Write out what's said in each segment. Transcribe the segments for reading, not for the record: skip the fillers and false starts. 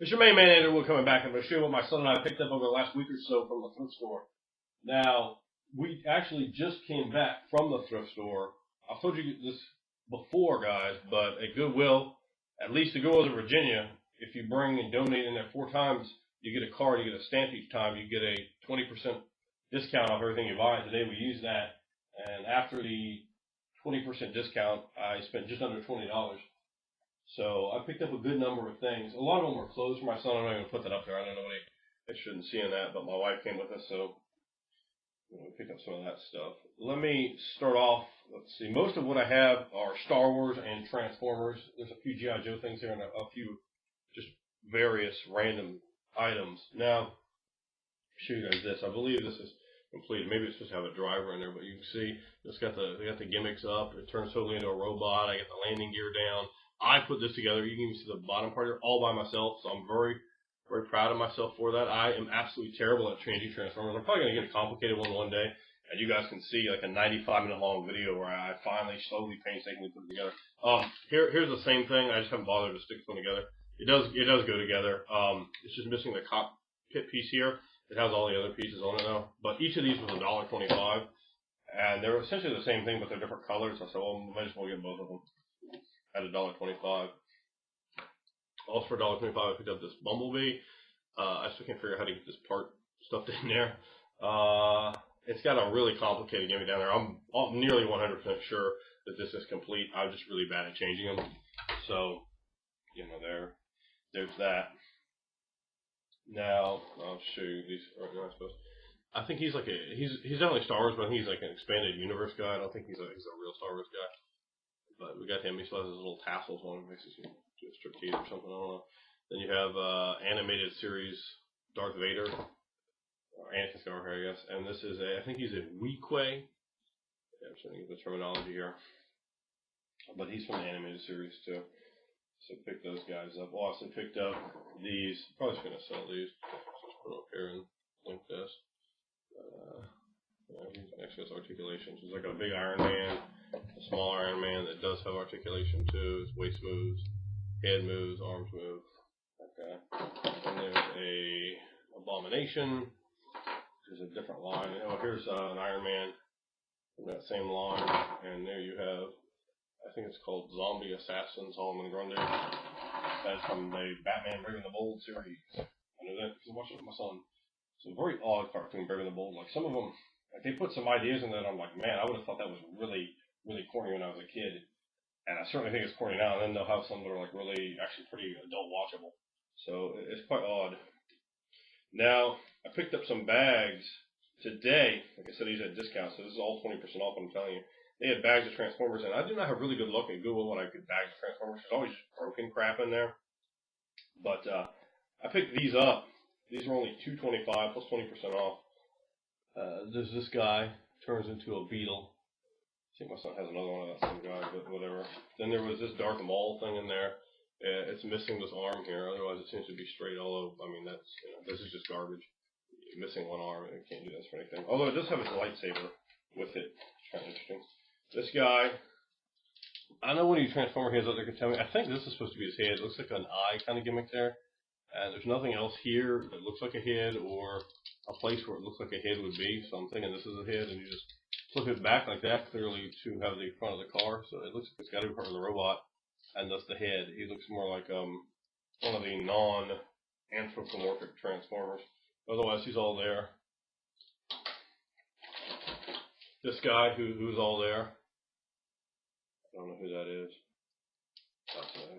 It's your main man, Andrew Wood, coming back. I'm going to show you what my son and I picked up over the last week or so from the thrift store. Now, we actually just came back from the thrift store. I've told you this before, guys, but at Goodwill, at least at Goodwill in Virginia, if you bring and donate in there 4 times, you get a card, you get a stamp each time, you get a 20% discount off everything you buy. Today we used that, and after the 20% discount, I spent just under $20. So I picked up a good number of things. A lot of them were clothes for my son. I'm not going to put that up there. I don't know they shouldn't see in that, but my wife came with us, so we picked up some of that stuff. Let me start off. Let's see. Most of what I have are Star Wars and Transformers. There's a few G.I. Joe things here and a few just various random items. Now, I'll show you guys this. I believe this is completed. Maybe it's supposed to have a driver in there, but you can see they got the gimmicks up. It turns totally into a robot. I got the landing gear down. I put this together. You can even see the bottom part here all by myself, so I'm very, very proud of myself for that. I am absolutely terrible at changing Transformers. I'm probably going to get a complicated one day, and you guys can see like a 95-minute long video where I finally, slowly, painstakingly put it together. Here's the same thing. I just haven't bothered to stick one together. It does go together. It's just missing the cockpit piece here. It has all the other pieces on it now. But each of these was $1.25, and they're essentially the same thing, but they're different colors. So I said, well, might as well get both of them at $1.25. Also for $1.25, I picked up this Bumblebee. I still can't figure out how to get this part stuffed in there. It's got a really complicated gimmick down there. I'm nearly 100% sure that this is complete. I'm just really bad at changing them. So, you know, there's that. Now, I'll show you these right now, I suppose. I think he's definitely Star Wars, but I think he's like an expanded universe guy. I don't think he's a real Star Wars guy. But we got him. He still has his little tassels on him. Makes us do a striptease or something. I don't know. Then you have animated series Darth Vader, or Anakin Skywalker, I guess. And this is I think he's a Weequay. Yeah, I'm trying to get the terminology here. But he's from the animated series too. So pick those guys up. Also picked up these. Probably just gonna sell these. Just put them up here and link this. Actually, it's articulation. So it's like a big Iron Man, a small Iron Man that does have articulation too. His waist moves, head moves, arms move. Okay. And there's a Abomination. There's a different line. Oh, here's an Iron Man from that same line. And there you have, I think it's called Zombie Assassins Solomon Grundy. That's from the Batman Brave and the Bold series. I know that because I watched it with my son. It's a very odd cartoon, Brave and the Bold. Like some of them, like they put some ideas in there, and I'm like, man, I would have thought that was really, really corny when I was a kid. And I certainly think it's corny now. And then they'll have some that are like really, actually pretty adult watchable. So it's quite odd. Now, I picked up some bags today. Like I said, these had discounts, so this is all 20% off, I'm telling you. They had bags of Transformers, and I do not have really good luck at Google when I get bags of Transformers. There's always broken crap in there. But I picked these up. These are only $2.25 plus 20% off. There's this guy, turns into a beetle. I think my son has another one of that same guy, but whatever. Then there was this Darth Maul thing in there. It's missing this arm here, otherwise it seems to be straight all over. I mean, that's, this is just garbage. You're missing one arm, and it can't do this for anything. Although it does have its lightsaber with it. It's kind of interesting. This guy, I know one of you Transformer heads out there could tell me. I think this is supposed to be his head. It looks like an eye kind of gimmick there. And there's nothing else here that looks like a head or a place where it looks like a head would be. So I'm thinking this is a head, and you just flip it back like that, clearly to have the front of the car. So it looks like it's got to be part of the robot, and that's the head. He looks more like one of the non-anthropomorphic Transformers. Otherwise, he's all there. This guy who's all there. I don't know who that is.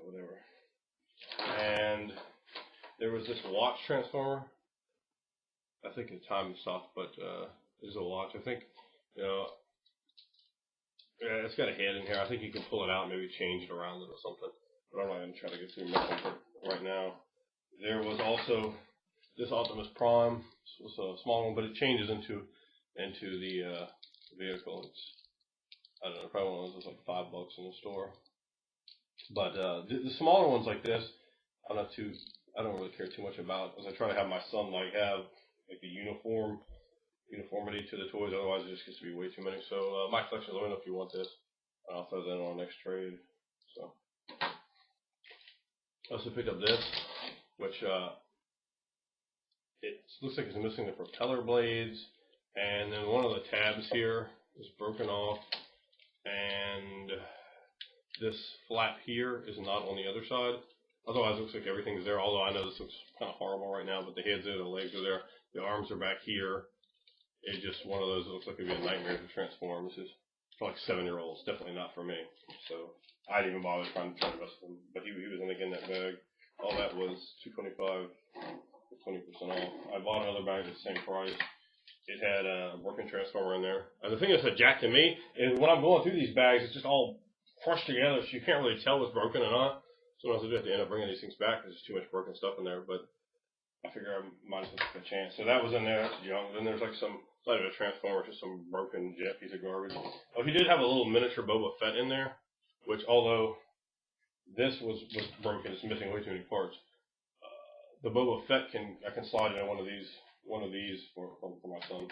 Whatever. And there was this watch Transformer. I think the time stopped, but there's a watch. I think, it's got a head in here. I think you can pull it out and maybe change it around it or something. But I'm not going to try to get through my comfort right now. There was also this Optimus Prime. It was a small one, but it changes into the vehicle. It's, I don't know, probably one of those is like $5 in the store. But the smaller ones like this, I don't really care too much about, as I try to have my son have like the uniformity to the toys. Otherwise, it just gets to be way too many. So my collection, let me know if you want this. I'll throw that on our next trade. So I also picked up this. which it looks like it's missing the propeller blades, and then one of the tabs here is broken off, and this flap here is not on the other side. Otherwise, it looks like everything's there, although I know this looks kind of horrible right now, but the head's there, the legs are there, the arms are back here. It's just one of those that looks like it'd be a nightmare to transform. This is for like 7-year-olds, definitely not for me. So I didn't even bother trying to mess with him, but he was in again that bag. All that was $225 for 20% off. I bought another bag at the same price. It had a broken transformer in there. And the thing that's a jack to me is when I'm going through these bags, it's just all crushed together, so you can't really tell what's broken or not. So what I have to end up bringing these things back because there's too much broken stuff in there. But I figure I might as well take a chance. So that was in there. That's junk. Then there's like some, not even a transformer, just some broken jet piece of garbage. Oh, he did have a little miniature Boba Fett in there, which although this was broken, it's missing way too many parts. The Boba Fett I can slide in one of these for my son,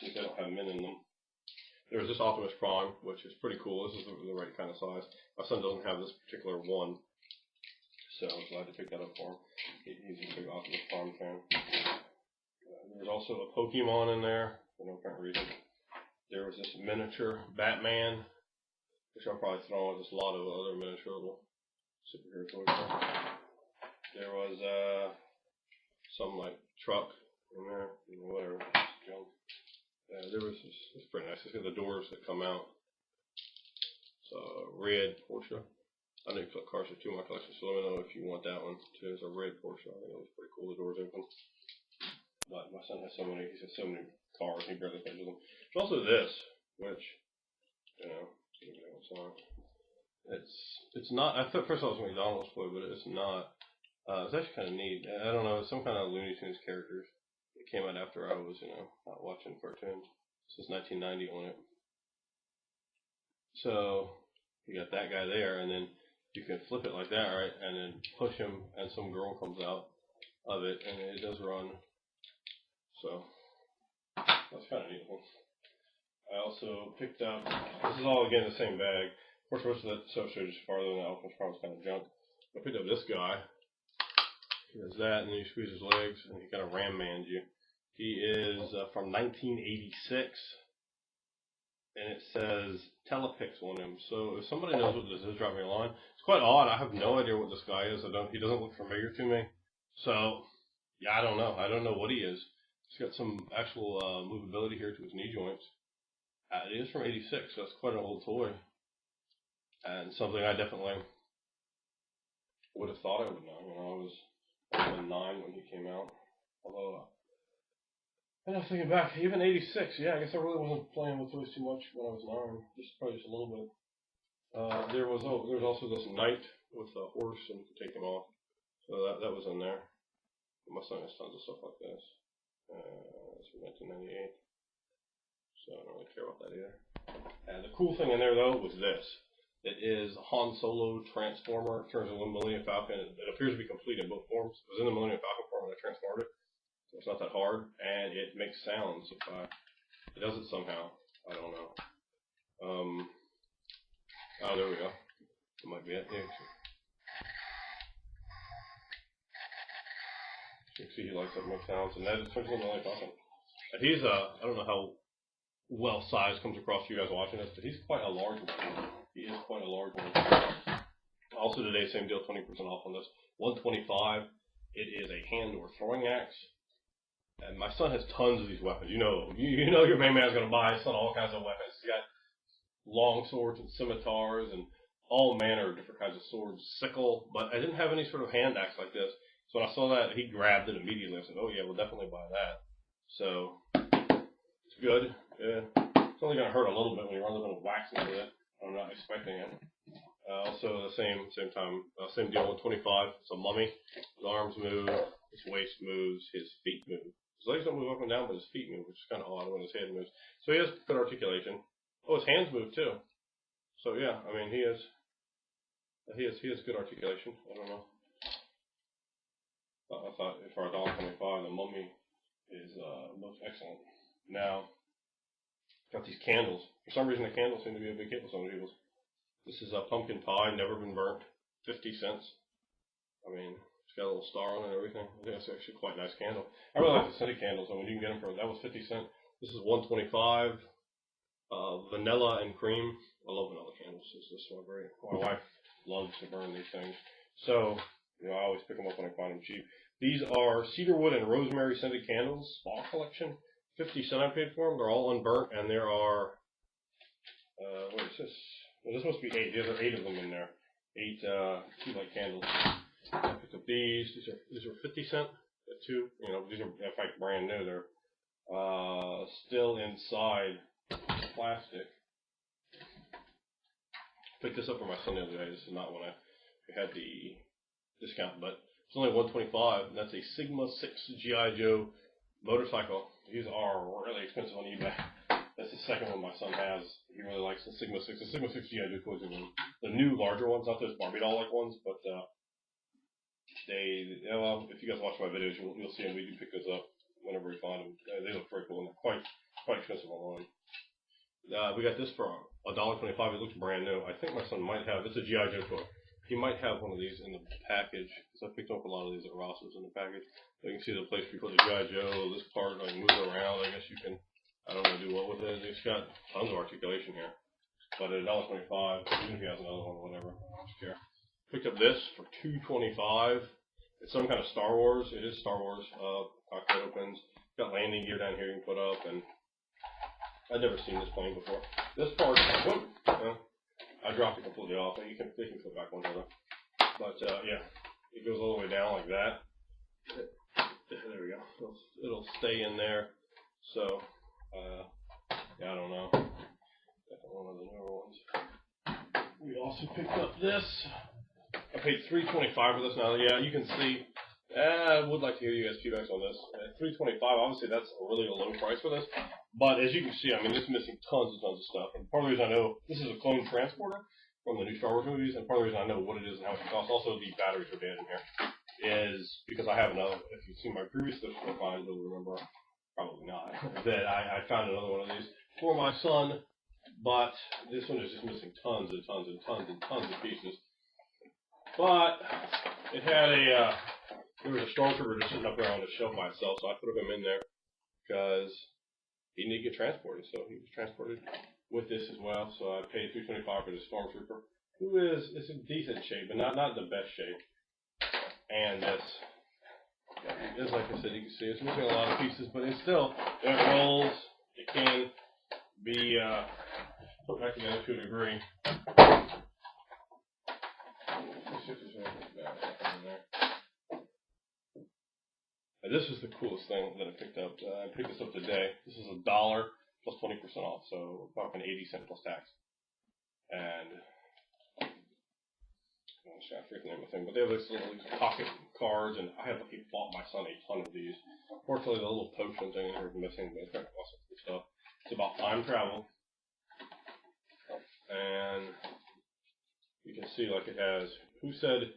since they don't have men in them. There's this Optimus Prime, which is pretty cool. This is the right kind of size. My son doesn't have this particular one, so I'm glad to pick that up for him. He's a big Optimus Prime fan. There's also a Pokemon in there for no apparent reason. There was this miniature Batman, which I'll probably throw in with this lot of other miniature little superhero toys. There was some like truck in there, whatever, junk. There was this, it's pretty nice. It's got the doors that come out. It's a red Porsche. I didn't put cars with too in my collection, so let me know if you want that one too. It's a red Porsche. I think it was pretty cool. The doors open. But my son has so many. He's got so many cars. He barely touches them. There's also this, which it's not. It's not. I thought first I was a McDonald's toy, but it's not. It's actually kind of neat. I don't know. It's some kind of Looney Tunes characters. It came out after I was, not watching cartoons. This is 1990 on it. So you got that guy there, and then you can flip it like that, right? And then push him, and some girl comes out of it, and it does run. So that's kind of neat. I also picked up. This is all again the same bag. Of course, most of that stuff shows farther than the Optimus Prime's kind of junk. I picked up this guy. He does that, and then you squeeze his legs, and he kind of ram-mans you. He is from 1986, and it says Telepix on him. So if somebody knows what this is, drop me a line. It's quite odd. I have no idea what this guy is. He doesn't look familiar to me. So yeah, I don't know. I don't know what he is. He's got some actual movability here to his knee joints. It is from 86, so it's quite an old toy, and something I definitely would have thought I would know. I was 9 when he came out. Although, and I was thinking back, even 86, yeah, I guess I really wasn't playing with toys too much when I was 9. Probably just a little bit. There was also this knight with a horse, and you could take him off. So that was in there. My son has tons of stuff like this. It's from 1998. So I don't really care about that either. And the cool thing in there, though, was this. It is a Han Solo transformer. It turns into a Millennium Falcon. It appears to be complete in both forms. It was in the Millennium Falcon form when I transformed it. So it's not that hard. And it makes sounds. It does it somehow. I don't know. Oh, there we go. That might be it. Yeah. You can see he likes to make sounds. And that is turns into a Millennium Falcon. And he's, I don't know how well size comes across to you guys watching this, but he's quite a large one. He is quite a large one. Also today, same deal, 20% off on this. $125. It is a hand or throwing axe. And my son has tons of these weapons. You know your main man's gonna buy his son all kinds of weapons. He's got long swords and scimitars and all manner of different kinds of swords, sickle, but I didn't have any sort of hand axe like this. So when I saw that, he grabbed it immediately. I said, oh yeah, we'll definitely buy that. So it's good. Yeah. It's only gonna hurt a little bit when you run a little wax into it. I'm not expecting it. Also, the same deal, 125. It's a mummy. His arms move, his waist moves, his feet move. His legs don't move up and down, but his feet move, which is kind of odd when his head moves. So he has good articulation. Oh, his hands move too. So yeah, I mean he has good articulation. I don't know. I thought for $1.25, the mummy is looks excellent. Now, got these candles. For some reason, the candles seem to be a big hit with some people. This is a pumpkin pie, never been burnt. 50 cents. I mean, got a little star on it and everything. I think it's actually quite a nice candle. I really like the scented candles, and when you can get them for, that was 50 cents. This is $1.25. Vanilla and cream. I love vanilla candles. This is so great. My wife loves to burn these things. So, you know, I always pick them up when I find them cheap. These are cedarwood and rosemary scented candles, spa collection. 50 cents I paid for them. They're all unburnt, and there are, what is this? Well, this must be 8. There are 8 of them in there. 8 tea light candles. I picked up these. These are 50 cents. Two. You know, these are in fact brand new. They're still inside plastic. Picked this up for my son the other day. This is not when I had the discount, but it's only $1.25, and that's a Sigma 6 G.I. Joe motorcycle. These are really expensive on eBay. That's the second one my son has. He really likes the Sigma 6. The Sigma 6 G.I. Joe toys are the new, larger ones, not those Barbie doll-like ones, but well, if you guys watch my videos, you'll see them. We do pick those up whenever we find them. They look very cool, and they're quite expensive online. We got this for $1.25. It looks brand new. I think my son might have. It's a G.I. Joe toy. He might have one of these in the package, because I picked up a lot of these at Ross's in the package. So you can see the place before the G.I. Joe. This part, like, moves around. I guess you can, I don't know, do what with it. It's got tons of articulation here. But at $1.25, even if he has another one or whatever, I don't care. Picked up this for $2.25. It's some kind of Star Wars. It is Star Wars. Cockpit opens. Got landing gear down here you can put up, and I'd never seen this plane before. This part, I dropped it completely off. They can put back on there. But yeah, it goes all the way down like that. There we go. It'll stay in there. So yeah, I don't know. Definitely one of the newer ones. We also picked up this. I paid $3.25 for this now. Yeah, you can see. I would like to hear you guys' feedback on this. $3.25. Obviously, that's a really low price for this. But as you can see, I mean, it's missing tons and tons of stuff. And part of the reason I know this is a clone transporter from the new Star Wars movies, and part of the reason I know what it is and how much it costs. Also, the batteries are dead in here. Is because I have another. If you've seen my previous Thrift finds, you'll remember. Probably not. That I found another one of these for my son, but this one is just missing tons and tons and tons and tons of pieces. But it had there was a stormtrooper just sitting up there on the shelf by itself, so I put him in there because he needed to get transported. So he was transported with this as well. So I paid $3.25 for the stormtrooper, who is in decent shape, but not the best shape. And this, like I said, you can see it's missing a lot of pieces, but it's still, it rolls. It can be put back together to a degree. And this is the coolest thing that I picked up. I picked this up today. This is $1 plus 20% off, so we're talking 80 cents plus tax. And I'm just trying to forget the name of the thing, but they have these little pocket cards, and I have bought my son a ton of these. Unfortunately, the little potion thing is missing, but it's kind of awesome stuff. It's about time travel, and you can see like it has. Who said it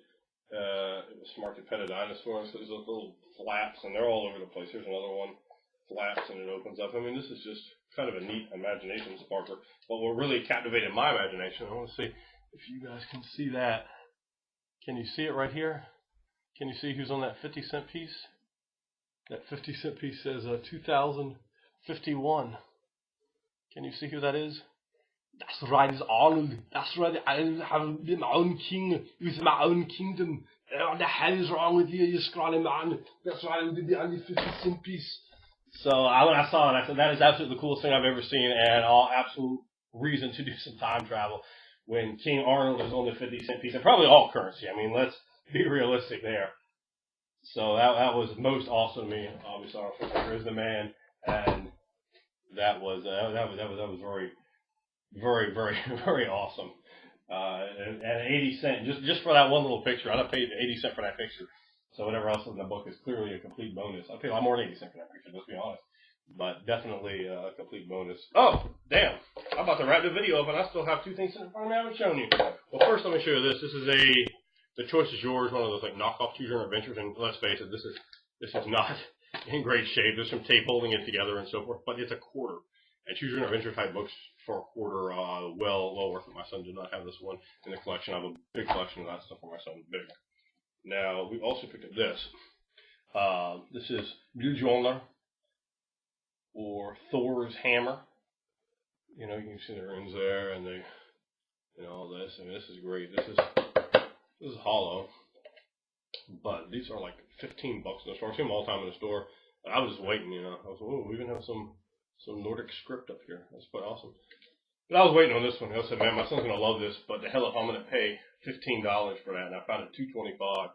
was smart to pet a dinosaur? So there's little flaps, and they're all over the place. Here's another one, flaps, and it opens up. I mean, this is just kind of a neat imagination sparker. But what really captivated my imagination, I want to see if you guys can see that. Can you see it right here? Can you see who's on that 50-cent piece? That 50-cent piece says 2051. Can you see who that is? That's right, it's Arnold. That's right, I have my own king with my own kingdom. What the hell is wrong with you, you scrawny man? That's right, it would be only 50-cent piece. So when I saw it, I said, that is absolutely the coolest thing I've ever seen, and all absolute reason to do some time travel. When King Arnold is on the 50-cent piece, and probably all currency. I mean, let's be realistic there. So that was most awesome to me. Obviously, Arnold Schwarzenegger is the man, and that was very, very, very, very awesome. And 80 cents just for that one little picture. I paid 80 cents for that picture. So whatever else is in the book is clearly a complete bonus. I paid a lot more than 80 cents for that picture. Let's be honest. But definitely a complete bonus. Oh, damn. I'm about to wrap the video up, and I still have two things in front of me I haven't shown you. Well, first let me show you this. This is The Choice is Yours, one of those like knockoff Choose Your Own Adventures. And let's face it, this is not in great shape. There's some tape holding it together and so forth, but it's a quarter. And Choose Your Own Adventure type books for a quarter, well worth it. My son did not have this one in the collection. I have a big collection of that stuff for my son. Big. Now, we also picked up this. This is Mjolnir, or Thor's hammer. You know, you can see the runes there, and they, you know, all this. I mean, this is great. This is hollow, but these are like $15 in the store. I see them all the time in the store. I was just waiting, you know. I was, oh, we even have some Nordic script up here. That's quite awesome. But I was waiting on this one. I said, man, my son's gonna love this. But the hell if I'm gonna pay $15 for that, and I found it $2.25.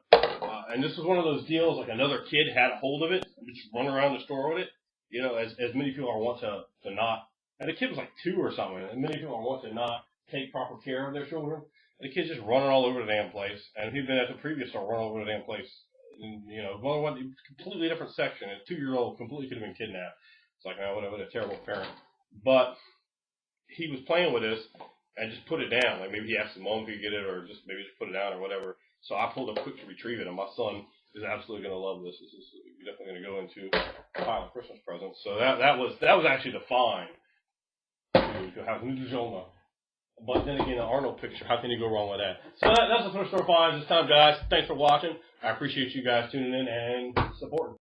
And this was one of those deals, like another kid had a hold of it, and just run around the store with it. You know, as many people are want to not. And the kid was like 2 or something. And many people are want to not take proper care of their children. And the kid's just running all over the damn place. And he'd been at the previous store running all over the damn place. And, you know, one completely different section. A 2-year-old completely could have been kidnapped. It's like, man, what a terrible parent. But he was playing with this and just put it down. Like maybe he asked his mom if he could get it, or just maybe just put it down or whatever. So I pulled up quick to retrieve it, and my son is absolutely going to love this. This is definitely going to go into a pile of Christmas presents. So that was actually the find to have Mjolnir. But then again, the Arnold picture, how can you go wrong with that? So that's the thrift store finds this time, guys. Thanks for watching. I appreciate you guys tuning in and supporting.